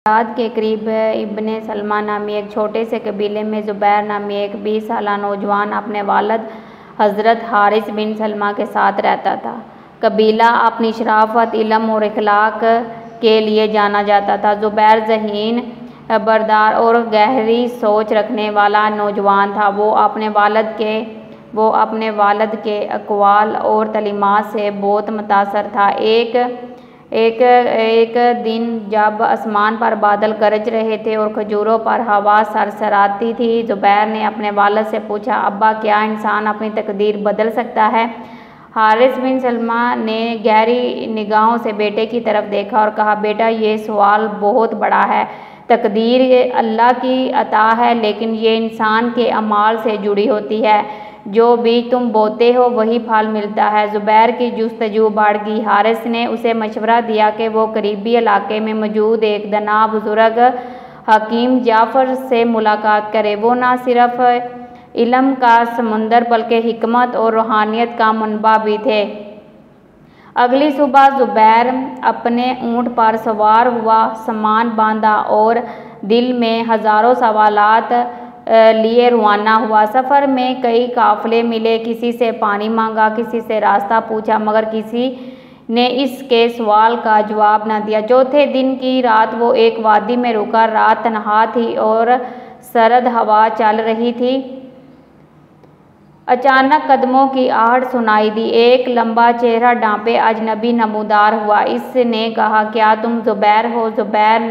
Baghdad के करीब इब्ने सलमा नामी एक छोटे से कबीले में ज़ुबैर नामी एक 20 साला नौजवान अपने वालिद हज़रत हारिस बिन सलमा के साथ रहता था। कबीला अपनी शराफत, इल्म और इखलाक के लिए जाना जाता था। ज़ुबैर ज़हीन, बरदार और गहरी सोच रखने वाला नौजवान था। वो अपने वालिद के अक़वाल और तलीमात से बहुत मुतासर था। एक दिन जब आसमान पर बादल गरज रहे थे और खजूरों पर हवा सरसराती थी, ज़ुबैर ने अपने वालिद से पूछा, अब्बा, क्या इंसान अपनी तकदीर बदल सकता है? हारिस बिन सलमा ने गहरी निगाहों से बेटे की तरफ देखा और कहा, बेटा, ये सवाल बहुत बड़ा है। तकदीर अल्लाह की अता है, लेकिन ये इंसान के अमाल से जुड़ी होती है। जो बीज तुम बोते हो वही फल मिलता है। ज़ुबैर की जुस्तजू बढ़ गई। हारिस ने उसे मशवरा दिया कि वो करीबी इलाके में मौजूद एक दना बुजुर्ग हकीम जाफ़र से मुलाकात करे। वो न सिर्फ इल्म का समुंदर बल्कि हिकमत और रूहानियत का मनबा भी थे। अगली सुबह ज़ुबैर अपने ऊँट पर सवार हुआ, सामान बांधा और दिल में हज़ारों सवालात लिए रवाना हुआ। सफ़र में कई काफ़िले मिले, किसी से पानी मांगा, किसी से रास्ता पूछा, मगर किसी ने इसके सवाल का जवाब न दिया। चौथे दिन की रात वो एक वादी में रुका। रात तन्हा थी और सर्द हवा चल रही थी। अचानक कदमों की आहट सुनाई दी। एक लंबा चेहरा ढांपे अजनबी नमूदार हुआ। इसने कहा, क्या तुम ज़ुबैर हो? ज़ुबैर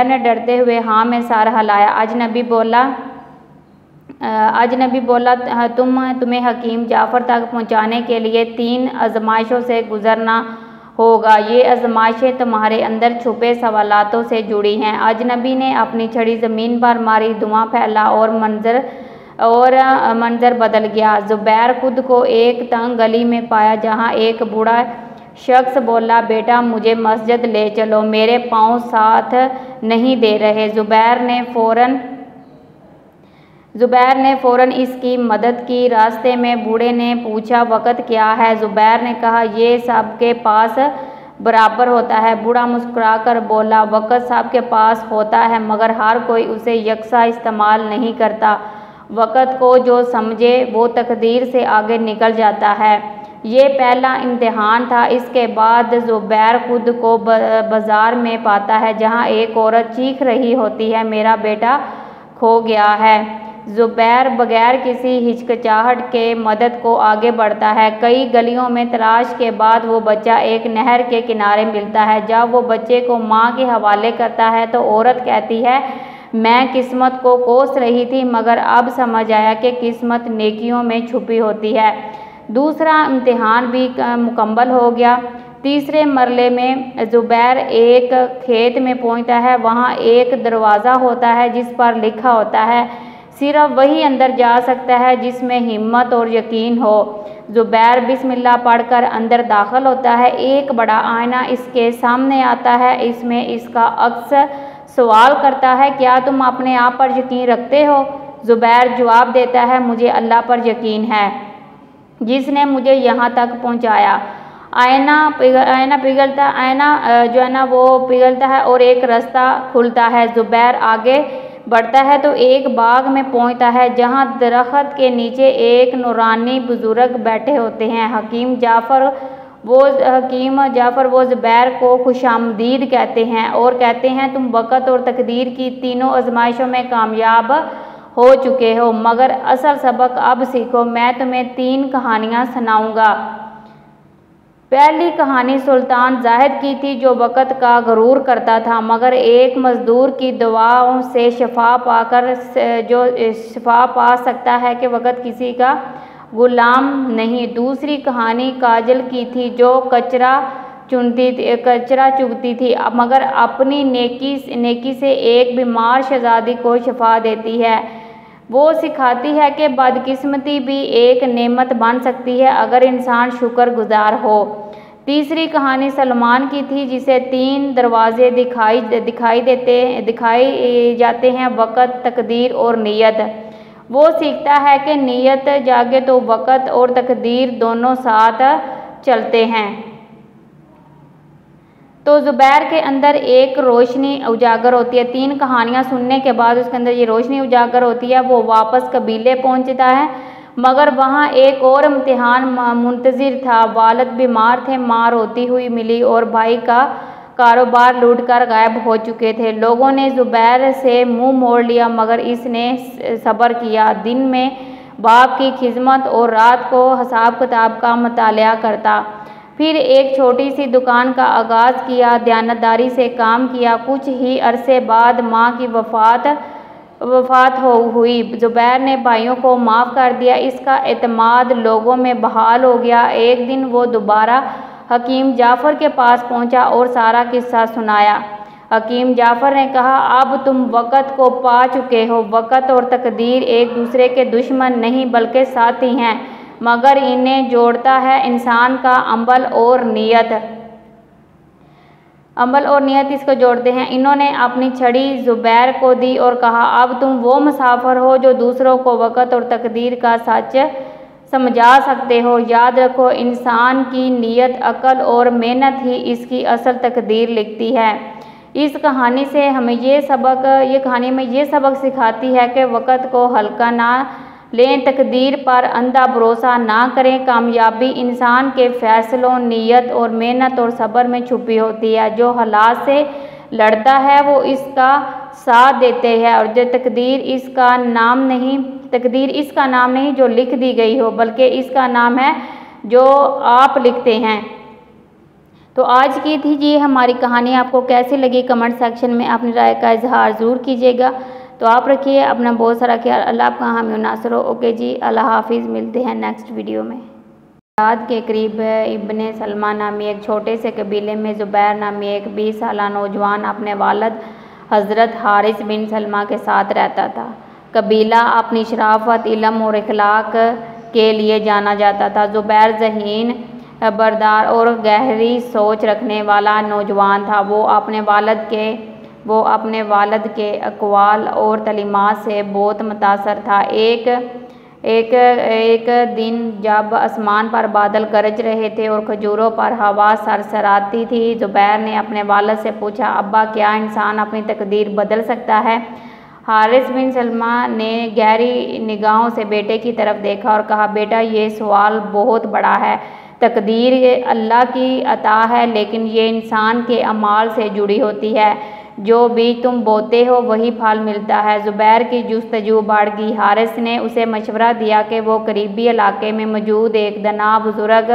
ने डरते हुए हाँ में सर हिलाया। अजनबी बोला, तुम्हें हकीम जाफ़र तक पहुँचाने के लिए 3 आज़माइशों से गुज़रना होगा। ये आज़माइशें तुम्हारे अंदर छुपे सवालातों से जुड़ी हैं। अजनबी ने अपनी छड़ी ज़मीन पर मारी, धुआं फैला और मंजर बदल गया। ज़ुबैर खुद को एक तंग गली में पाया, जहाँ एक बूढ़ा शख्स बोला, बेटा, मुझे मस्जिद ले चलो, मेरे पाँव साथ नहीं दे रहे। ज़ुबैर ने फ़ौरन इसकी मदद की। रास्ते में बूढ़े ने पूछा, वक़्त क्या है? ज़ुबैर ने कहा, ये सबके पास बराबर होता है। बूढ़ा मुस्कुराकर बोला, वक़्त सबके पास होता है, मगर हर कोई उसे यकसा इस्तेमाल नहीं करता। वक़्त को जो समझे वो तकदीर से आगे निकल जाता है। ये पहला इम्तिहान था। इसके बाद ज़ुबैर खुद को बाज़ार में पाता है, जहाँ एक औरत चीख रही होती है, मेरा बेटा खो गया है। ज़ुबैर बगैर किसी हिचकिचाहट के मदद को आगे बढ़ता है। कई गलियों में तलाश के बाद वो बच्चा एक नहर के किनारे मिलता है। जब वो बच्चे को माँ के हवाले करता है तो औरत कहती है, मैं किस्मत को कोस रही थी, मगर अब समझ आया कि किस्मत नेकियों में छुपी होती है। दूसरा इम्तिहान भी मुकम्मल हो गया। तीसरे मरले में ज़ुबैर एक खेत में पहुंचता है। वहां एक दरवाज़ा होता है जिस पर लिखा होता है, सिर्फ वही अंदर जा सकता है जिसमें हिम्मत और यकीन हो। ज़ुबैर बिस्मिल्लाह पढ़कर अंदर दाखिल होता है। एक बड़ा आईना इसके सामने आता है। इसमें इसका अक्स सवाल करता है, क्या तुम अपने आप पर यकीन रखते हो? ज़ुबैर जवाब देता है, मुझे अल्लाह पर यकीन है जिसने मुझे यहाँ तक पहुँचाया। आईना पिघलता है और एक रास्ता खुलता है। ज़ुबैर आगे बढ़ता है तो एक बाग में पहुँचता है, जहाँ दरख्त के नीचे एक नूरानी बुजुर्ग बैठे होते हैं। हकीम जाफ़र वो ज़ुबैर को खुशामदीद कहते हैं और कहते हैं, तुम वक़्त और तकदीर की तीनों आज़माइशों में कामयाब हो चुके हो, मगर असल सबक अब सीखो। मैं तुम्हें 3 कहानियाँ सुनाऊँगा। पहली कहानी सुल्तान जाहिद की थी, जो वक़्त का गुरूर करता था, मगर एक मज़दूर की दुआओं से शफा पा सकता है कि वक़्त किसी का गुलाम नहीं। दूसरी कहानी काजल की थी, जो कचरा चुगती थी, मगर अपनी नेकी से एक बीमार शहज़ादी को शफा देती है। वो सिखाती है कि बदकिस्मती भी एक नेमत बन सकती है अगर इंसान शुक्रगुजार हो। तीसरी कहानी सलमान की थी, जिसे 3 दरवाजे दिखाई जाते हैं, वक़्त, तकदीर और नीयत। वो सीखता है कि नीयत जागे तो वक़्त और तकदीर दोनों साथ चलते हैं। तो ज़ुबैर के अंदर एक रोशनी उजागर होती है। 3 कहानियाँ सुनने के बाद उसके अंदर ये रोशनी उजागर होती है। वो वापस कबीले पहुँचता है, मगर वहाँ एक और इम्तिहान मुंतज़िर था। वालिद बीमार थे, माँ रोती हुई मिली और भाई का कारोबार लूटकर गायब हो चुके थे। लोगों ने ज़ुबैर से मुंह मोड़ लिया, मगर इसने सब्र किया। दिन में बाप की खिदमत और रात को हिसाब किताब का मुतालिया करता। फिर एक छोटी सी दुकान का आगाज़ किया, दयानतदारी से काम किया। कुछ ही अरसे बाद माँ की वफ़ात हुई। ज़ुबैर ने भाइयों को माफ़ कर दिया। इसका एतमाद लोगों में बहाल हो गया। एक दिन वो दोबारा हकीम जाफ़र के पास पहुंचा और सारा किस्सा सुनाया। हकीम जाफ़र ने कहा, अब तुम वक़्त को पा चुके हो। वक़्त और तकदीर एक दूसरे के दुश्मन नहीं बल्कि साथी हैं, मगर इन्हें जोड़ता है इंसान का अमल और नीयत इसको जोड़ते हैं। इन्होंने अपनी छड़ी ज़ुबैर को दी और कहा, अब तुम वो मुसाफिर हो जो दूसरों को वक़्त और तकदीर का सच समझा सकते हो। याद रखो, इंसान की नीयत, अकल और मेहनत ही इसकी असल तकदीर लिखती है। इस कहानी से हमें ये कहानी में ये सबक सिखाती है कि वक़्त को हल्का ना लें, तकदीर पर अंधा भरोसा ना करें। कामयाबी इंसान के फैसलों, नीयत और मेहनत और सब्र में छुपी होती है। जो हालात से लड़ता है वो इसका साथ देते हैं, और जो तकदीर इसका नाम नहीं जो लिख दी गई हो, बल्कि इसका नाम है जो आप लिखते हैं। तो आज की थी जी हमारी कहानी। आपको कैसी लगी कमेंट सेक्शन में अपनी राय का इजहार ज़रूर कीजिएगा। तो आप रखिए अपना बहुत सारा ख्याल। अल्लाह आपका हामी और नासर हो। ओके जी, अल्लाह हाफिज़। मिलते हैं नेक्स्ट वीडियो में। बगदाद के करीब इब्ने सलमा नामी एक छोटे से कबीले में ज़ुबैर नामी एक 20 साला नौजवान अपने वालिद हज़रत हारिस बिन सलमा के साथ रहता था। कबीला अपनी शराफत, इल्म और इखलाक के लिए जाना जाता था। ज़ुबैर ज़हीन, बरदार और गहरी सोच रखने वाला नौजवान था। वो अपने वालिद के अक़वाल और तलीमात से बहुत मुतासर था। एक दिन जब आसमान पर बादल गरज रहे थे और खजूरों पर हवा सरसराती थी, ज़ुबैर ने अपने वालिद से पूछा, अब्बा, क्या इंसान अपनी तकदीर बदल सकता है? हारिस बिन सलमा ने गहरी निगाहों से बेटे की तरफ देखा और कहा, बेटा, ये सवाल बहुत बड़ा है। तकदीर अल्लाह की अता है, लेकिन ये इंसान के अमाल से जुड़ी होती है। जो बीज तुम बोते हो वही फल मिलता है। ज़ुबैर की जुस्तजू बढ़ गई। हारिस ने उसे मशवरा दिया कि वो करीबी इलाके में मौजूद एक दना बुज़ुर्ग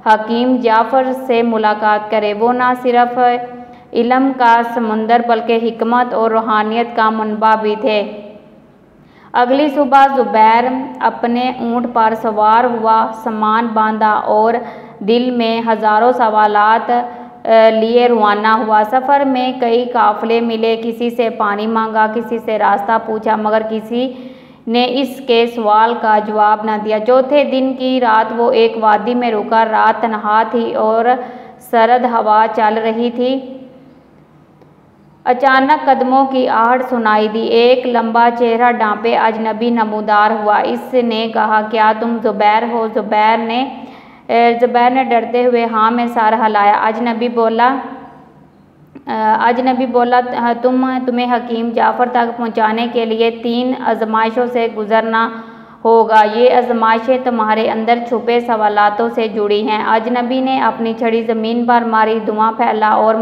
हकीम जाफ़र से मुलाकात करे। वो न सिर्फ इल्म का समुंदर बल्कि हिकमत और रूहानियत का मनबा भी थे। अगली सुबह ज़ुबैर अपने ऊँट पर सवार हुआ, सामान बांधा और दिल में हज़ारों सवालात लिए रवाना हुआ। सफ़र में कई काफ़िले मिले, किसी से पानी मांगा, किसी से रास्ता पूछा, मगर किसी ने इसके सवाल का जवाब न दिया। चौथे दिन की रात वो एक वादी में रुका। रात तन्हा थी और सर्द हवा चल रही थी। अचानक कदमों की आहट सुनाई दी। एक लंबा चेहरा ढांपे अजनबी नमूदार हुआ। इसने कहा, क्या तुम ज़ुबैर हो? ज़ुबैर ने डरते हुए हाँ में सर हिलाया। अजनबी बोला, तुम्हें हकीम जाफ़र तक पहुंचाने के लिए 3 आजमाइशों से गुजरना होगा। ये आजमाइशें तुम्हारे अंदर छुपे सवालातों से जुड़ी हैं। अजनबी ने अपनी छड़ी ज़मीन पर मारी, धुआं फैला और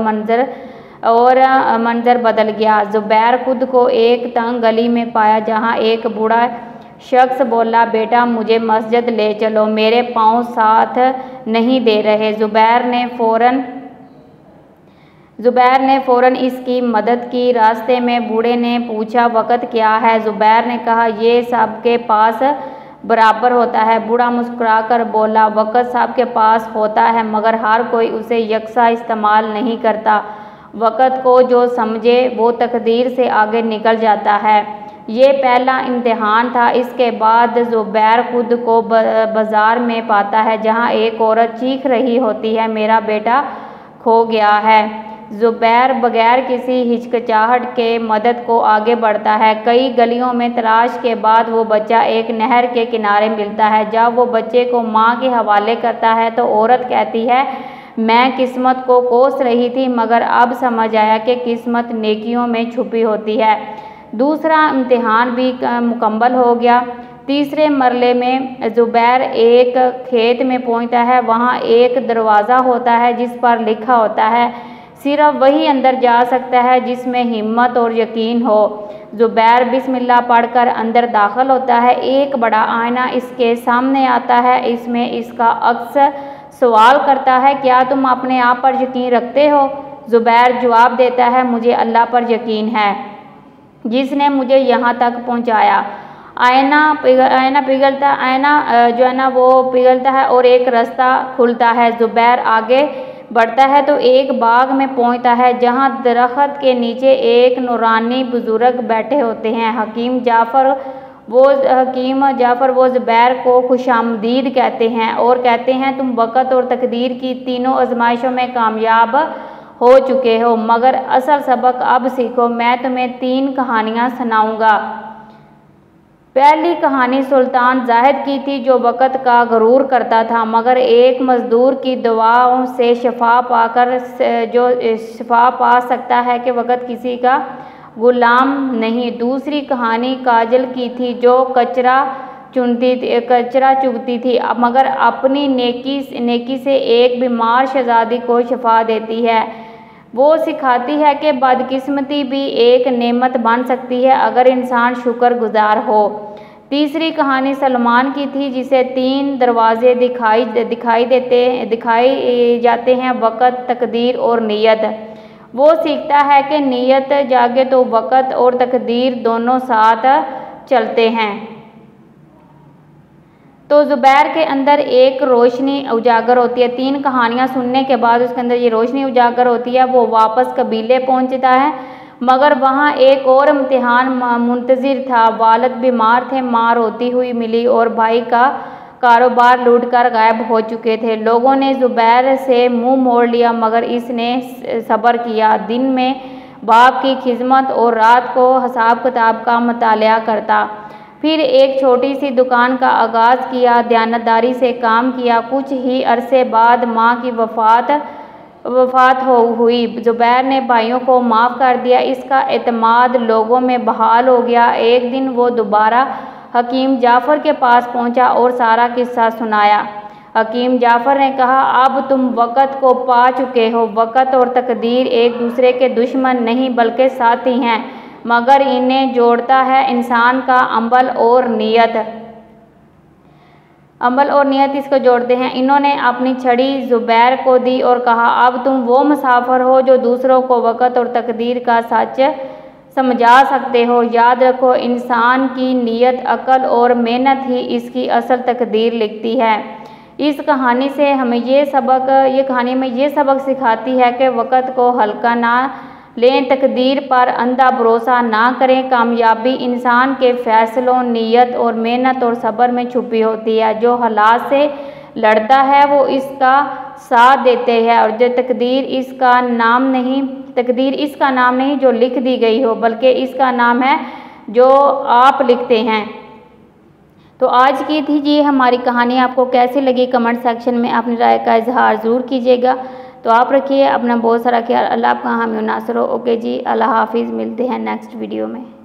मंजर बदल गया। ज़ुबैर खुद को एक तंग गली में पाया, जहाँ एक बूढ़ा शख्स बोला, बेटा, मुझे मस्जिद ले चलो, मेरे पाँव साथ नहीं दे रहे। ज़ुबैर ने फ़ौरन इसकी मदद की। रास्ते में बूढ़े ने पूछा, वक़्त क्या है? ज़ुबैर ने कहा, ये सबके पास बराबर होता है। बूढ़ा मुस्कुराकर बोला, वक़्त सबके पास होता है, मगर हर कोई उसे यकसा इस्तेमाल नहीं करता। वक़्त को जो समझे वो तकदीर से आगे निकल जाता है। ये पहला इम्तिहान था। इसके बाद ज़ुबैर खुद को बाज़ार में पाता है, जहाँ एक औरत चीख रही होती है, मेरा बेटा खो गया है। ज़ुबैर बगैर किसी हिचकिचाहट के मदद को आगे बढ़ता है। कई गलियों में तलाश के बाद वो बच्चा एक नहर के किनारे मिलता है। जब वो बच्चे को माँ के हवाले करता है तो औरत कहती है, मैं किस्मत को कोस रही थी, मगर अब समझ आया कि किस्मत नेकियों में छुपी होती है। दूसरा इम्तिहान भी मुकम्मल हो गया। तीसरे मरले में ज़ुबैर एक खेत में पहुंचता है। वहां एक दरवाज़ा होता है जिस पर लिखा होता है, सिर्फ वही अंदर जा सकता है जिसमें हिम्मत और यकीन हो। ज़ुबैर बिस्मिल्लाह पढ़कर अंदर दाखिल होता है। एक बड़ा आईना इसके सामने आता है। इसमें इसका अक्स सवाल करता है, क्या तुम अपने आप पर यकीन रखते हो? ज़ुबैर जवाब देता है, मुझे अल्लाह पर यकीन है जिसने मुझे यहाँ तक पहुँचाया। आईना जो है ना वो पिघलता है और एक रास्ता खुलता है। ज़ुबैर आगे बढ़ता है तो एक बाग में पहुंचता है जहां दरख्त के नीचे एक नूरानी बुजुर्ग बैठे होते हैं। हकीम जाफ़र वो ज़ुबैर को खुशामदीद कहते हैं और कहते हैं, तुम वक़्त और तकदीर की तीनों आजमाइशों में कामयाब हो चुके हो, मगर असल सबक अब सीखो। मैं तुम्हें 3 कहानियाँ सुनाऊँगा। पहली कहानी सुल्तान जाहिद की थी जो वक़्त का गरूर करता था, मगर एक मज़दूर की दुआओं से शफा पा सकता है कि वक़्त किसी का गुलाम नहीं। दूसरी कहानी काजल की थी जो कचरा चुगती थी, मगर अपनी नेकी से एक बीमार शहज़ादी को शफा देती है। वो सिखाती है कि बदकिस्मती भी एक नेमत बन सकती है अगर इंसान शुक्रगुजार हो। तीसरी कहानी सलमान की थी जिसे 3 दरवाजे दिखाई जाते हैं, वक़्त, तकदीर और नीयत। वो सीखता है कि नीयत जागे तो वक़्त और तकदीर दोनों साथ चलते हैं। तो ज़ुबैर के अंदर एक रोशनी उजागर होती है। 3 कहानियाँ सुनने के बाद उसके अंदर ये रोशनी उजागर होती है। वो वापस कबीले पहुँचता है, मगर वहाँ एक और इम्तिहान मुंतज़िर था। वालिद बीमार थे, माँ रोती हुई मिली और भाई का कारोबार लूटकर गायब हो चुके थे। लोगों ने ज़ुबैर से मुँह मोड़ लिया, मगर इसने सब्र किया। दिन में बाप की खिदमत और रात को हिसाब किताब का मुतालिया करता। फिर एक छोटी सी दुकान का आगाज़ किया, दयानतदारी से काम किया। कुछ ही अरसे बाद माँ की वफ़ात हुई। ज़ुबैर ने भाइयों को माफ़ कर दिया। इसका एतमाद लोगों में बहाल हो गया। एक दिन वो दोबारा हकीम जाफ़र के पास पहुंचा और सारा किस्सा सुनाया। हकीम जाफ़र ने कहा, अब तुम वक़्त को पा चुके हो। वक़्त और तकदीर एक दूसरे के दुश्मन नहीं बल्कि साथी हैं, मगर इन्हें जोड़ता है इंसान का अमल और नियत इसको जोड़ते हैं। इन्होंने अपनी छड़ी ज़ुबैर को दी और कहा, अब तुम वो मुसाफिर हो जो दूसरों को वक़्त और तकदीर का सच समझा सकते हो। याद रखो, इंसान की नीयत, अकल और मेहनत ही इसकी असल तकदीर लिखती है। इस कहानी से हमें ये सबक सिखाती है कि वक़्त को हल्का ना लें, तकदीर पर अंधा भरोसा ना करें। कामयाबी इंसान के फैसलों, नीयत और मेहनत और सब्र में छुपी होती है। जो हालात से लड़ता है वो इसका साथ देते हैं, और जो तकदीर इसका नाम नहीं जो लिख दी गई हो, बल्कि इसका नाम है जो आप लिखते हैं। तो आज की थी जी हमारी कहानी। आपको कैसी लगी कमेंट सेक्शन में अपनी राय का इजहार ज़रूर कीजिएगा। तो आप रखिए अपना बहुत सारा ख्याल। अल्लाह आपका हामी नासर हो। ओके जी, अल्लाह हाफिज़। मिलते हैं नेक्स्ट वीडियो में।